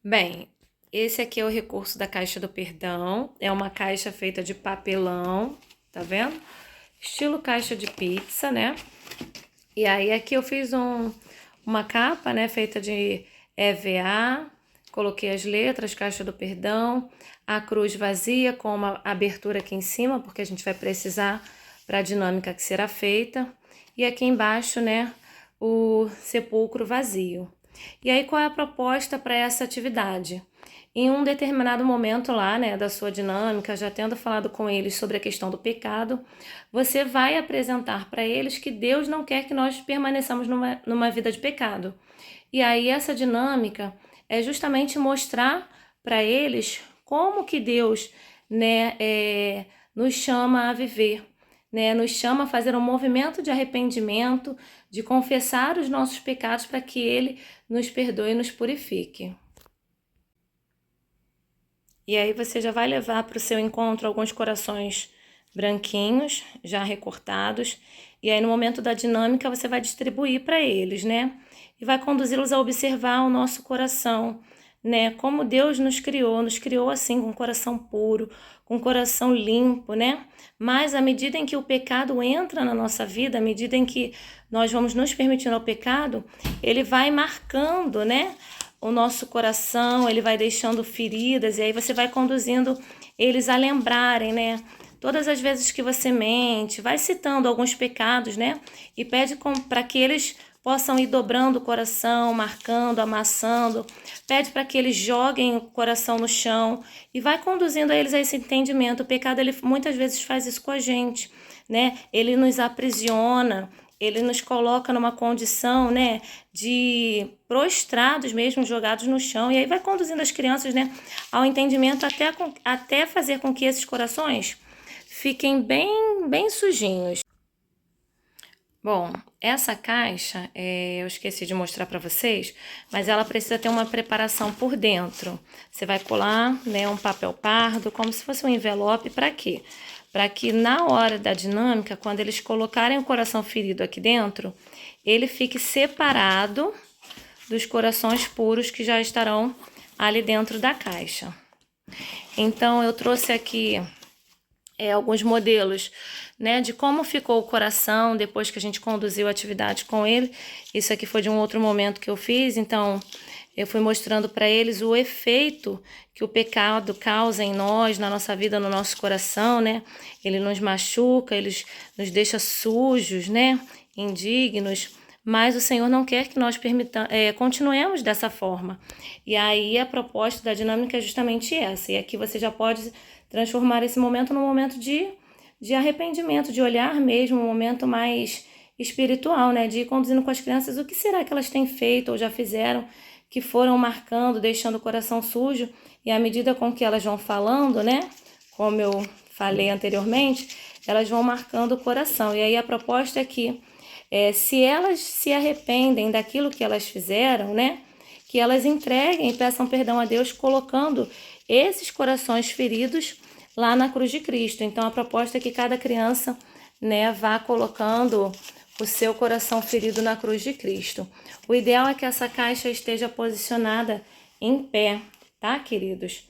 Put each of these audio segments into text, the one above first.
Bem, esse aqui é o recurso da caixa do perdão. É uma caixa feita de papelão, tá vendo? Estilo caixa de pizza, né? E aí aqui eu fiz uma capa, né, feita de EVA. Coloquei as letras, caixa do perdão, a cruz vazia com uma abertura aqui em cima, porque a gente vai precisar para a dinâmica que será feita. E aqui embaixo, né, o sepulcro vazio. E aí, qual é a proposta para essa atividade? Em um determinado momento lá, né, da sua dinâmica, já tendo falado com eles sobre a questão do pecado, você vai apresentar para eles que Deus não quer que nós permaneçamos numa vida de pecado. E aí, essa dinâmica é justamente mostrar para eles como que Deus, né, nos chama a viver, né, nos chama a fazer um movimento de arrependimento, de confessar os nossos pecados para que Ele nos perdoe e nos purifique. E aí você já vai levar para o seu encontro alguns corações branquinhos, já recortados, e aí no momento da dinâmica você vai distribuir para eles, né? E vai conduzi-los a observar o nosso coração, né? Como Deus nos criou assim, com um coração puro, com um coração limpo, né? Mas à medida em que o pecado entra na nossa vida, à medida em que nós vamos nos permitindo ao pecado, ele vai marcando, né, o nosso coração, ele vai deixando feridas, e aí você vai conduzindo eles a lembrarem, né? Todas as vezes que você mente, vai citando alguns pecados, né? E pede para que eles possam ir dobrando o coração, marcando, amassando. Pede para que eles joguem o coração no chão e vai conduzindo eles a esse entendimento. O pecado, ele muitas vezes faz isso com a gente, né? Ele nos aprisiona, ele nos coloca numa condição, né, de prostrados mesmo, jogados no chão. E aí vai conduzindo as crianças, né, ao entendimento até fazer com que esses corações fiquem bem sujinhos. Bom, essa caixa, eu esqueci de mostrar para vocês, mas ela precisa ter uma preparação por dentro. Você vai colar, né, um papel pardo, como se fosse um envelope, para quê? Para que na hora da dinâmica, quando eles colocarem o coração ferido aqui dentro, ele fique separado dos corações puros que já estarão ali dentro da caixa. Então, eu trouxe aqui alguns modelos, né, de como ficou o coração depois que a gente conduziu a atividade com ele. Isso aqui foi de um outro momento que eu fiz, então eu fui mostrando para eles o efeito que o pecado causa em nós, na nossa vida, no nosso coração, né? Ele nos machuca, ele nos deixa sujos, né, indignos, mas o Senhor não quer que nós continuemos dessa forma. E aí a proposta da dinâmica é justamente essa. E aqui você já pode transformar esse momento num momento de arrependimento, de olhar mesmo, um momento mais espiritual, né? De ir conduzindo com as crianças o que será que elas têm feito ou já fizeram, que foram marcando, deixando o coração sujo, e à medida com que elas vão falando, né? Como eu falei anteriormente, elas vão marcando o coração. E aí a proposta é que se elas se arrependem daquilo que elas fizeram, né? Que elas entreguem e peçam perdão a Deus, colocando esses corações feridos lá na cruz de Cristo. Então a proposta é que cada criança, né, vá colocando o seu coração ferido na cruz de Cristo. O ideal é que essa caixa esteja posicionada em pé, tá, queridos?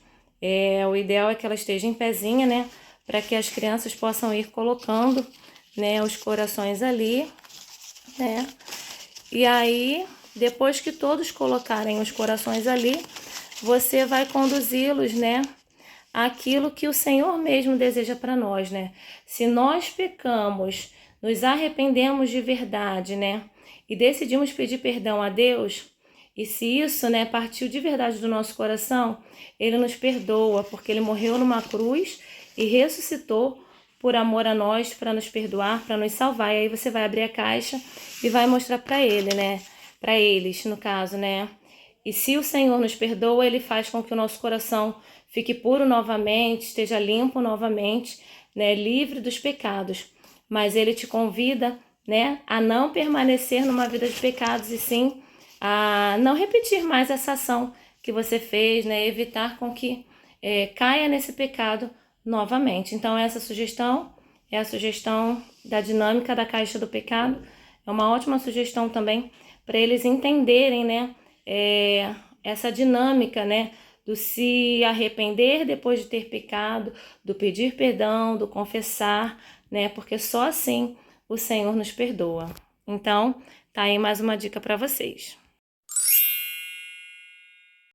O ideal é que ela esteja em pezinha, né, para que as crianças possam ir colocando, né, os corações ali, né? E aí, depois que todos colocarem os corações ali, você vai conduzi-los, né, àquilo que o Senhor mesmo deseja para nós, né? Se nós pecamos, nos arrependemos de verdade, né, e decidimos pedir perdão a Deus, e se isso, né, partiu de verdade do nosso coração, Ele nos perdoa, porque Ele morreu numa cruz e ressuscitou por amor a nós, para nos perdoar, para nos salvar. E aí você vai abrir a caixa e vai mostrar para ele, né? Para eles, no caso, né? E se o Senhor nos perdoa, Ele faz com que o nosso coração fique puro novamente, esteja limpo novamente, né? Livre dos pecados. Mas Ele te convida, né, a não permanecer numa vida de pecados e sim a não repetir mais essa ação que você fez, né? Evitar com que caia nesse pecado novamente. Então essa sugestão é a sugestão da dinâmica da caixa do pecado. É uma ótima sugestão também para eles entenderem, né, essa dinâmica, né, do se arrepender depois de ter pecado, do pedir perdão, do confessar, né, porque só assim o Senhor nos perdoa. Então, tá aí mais uma dica para vocês.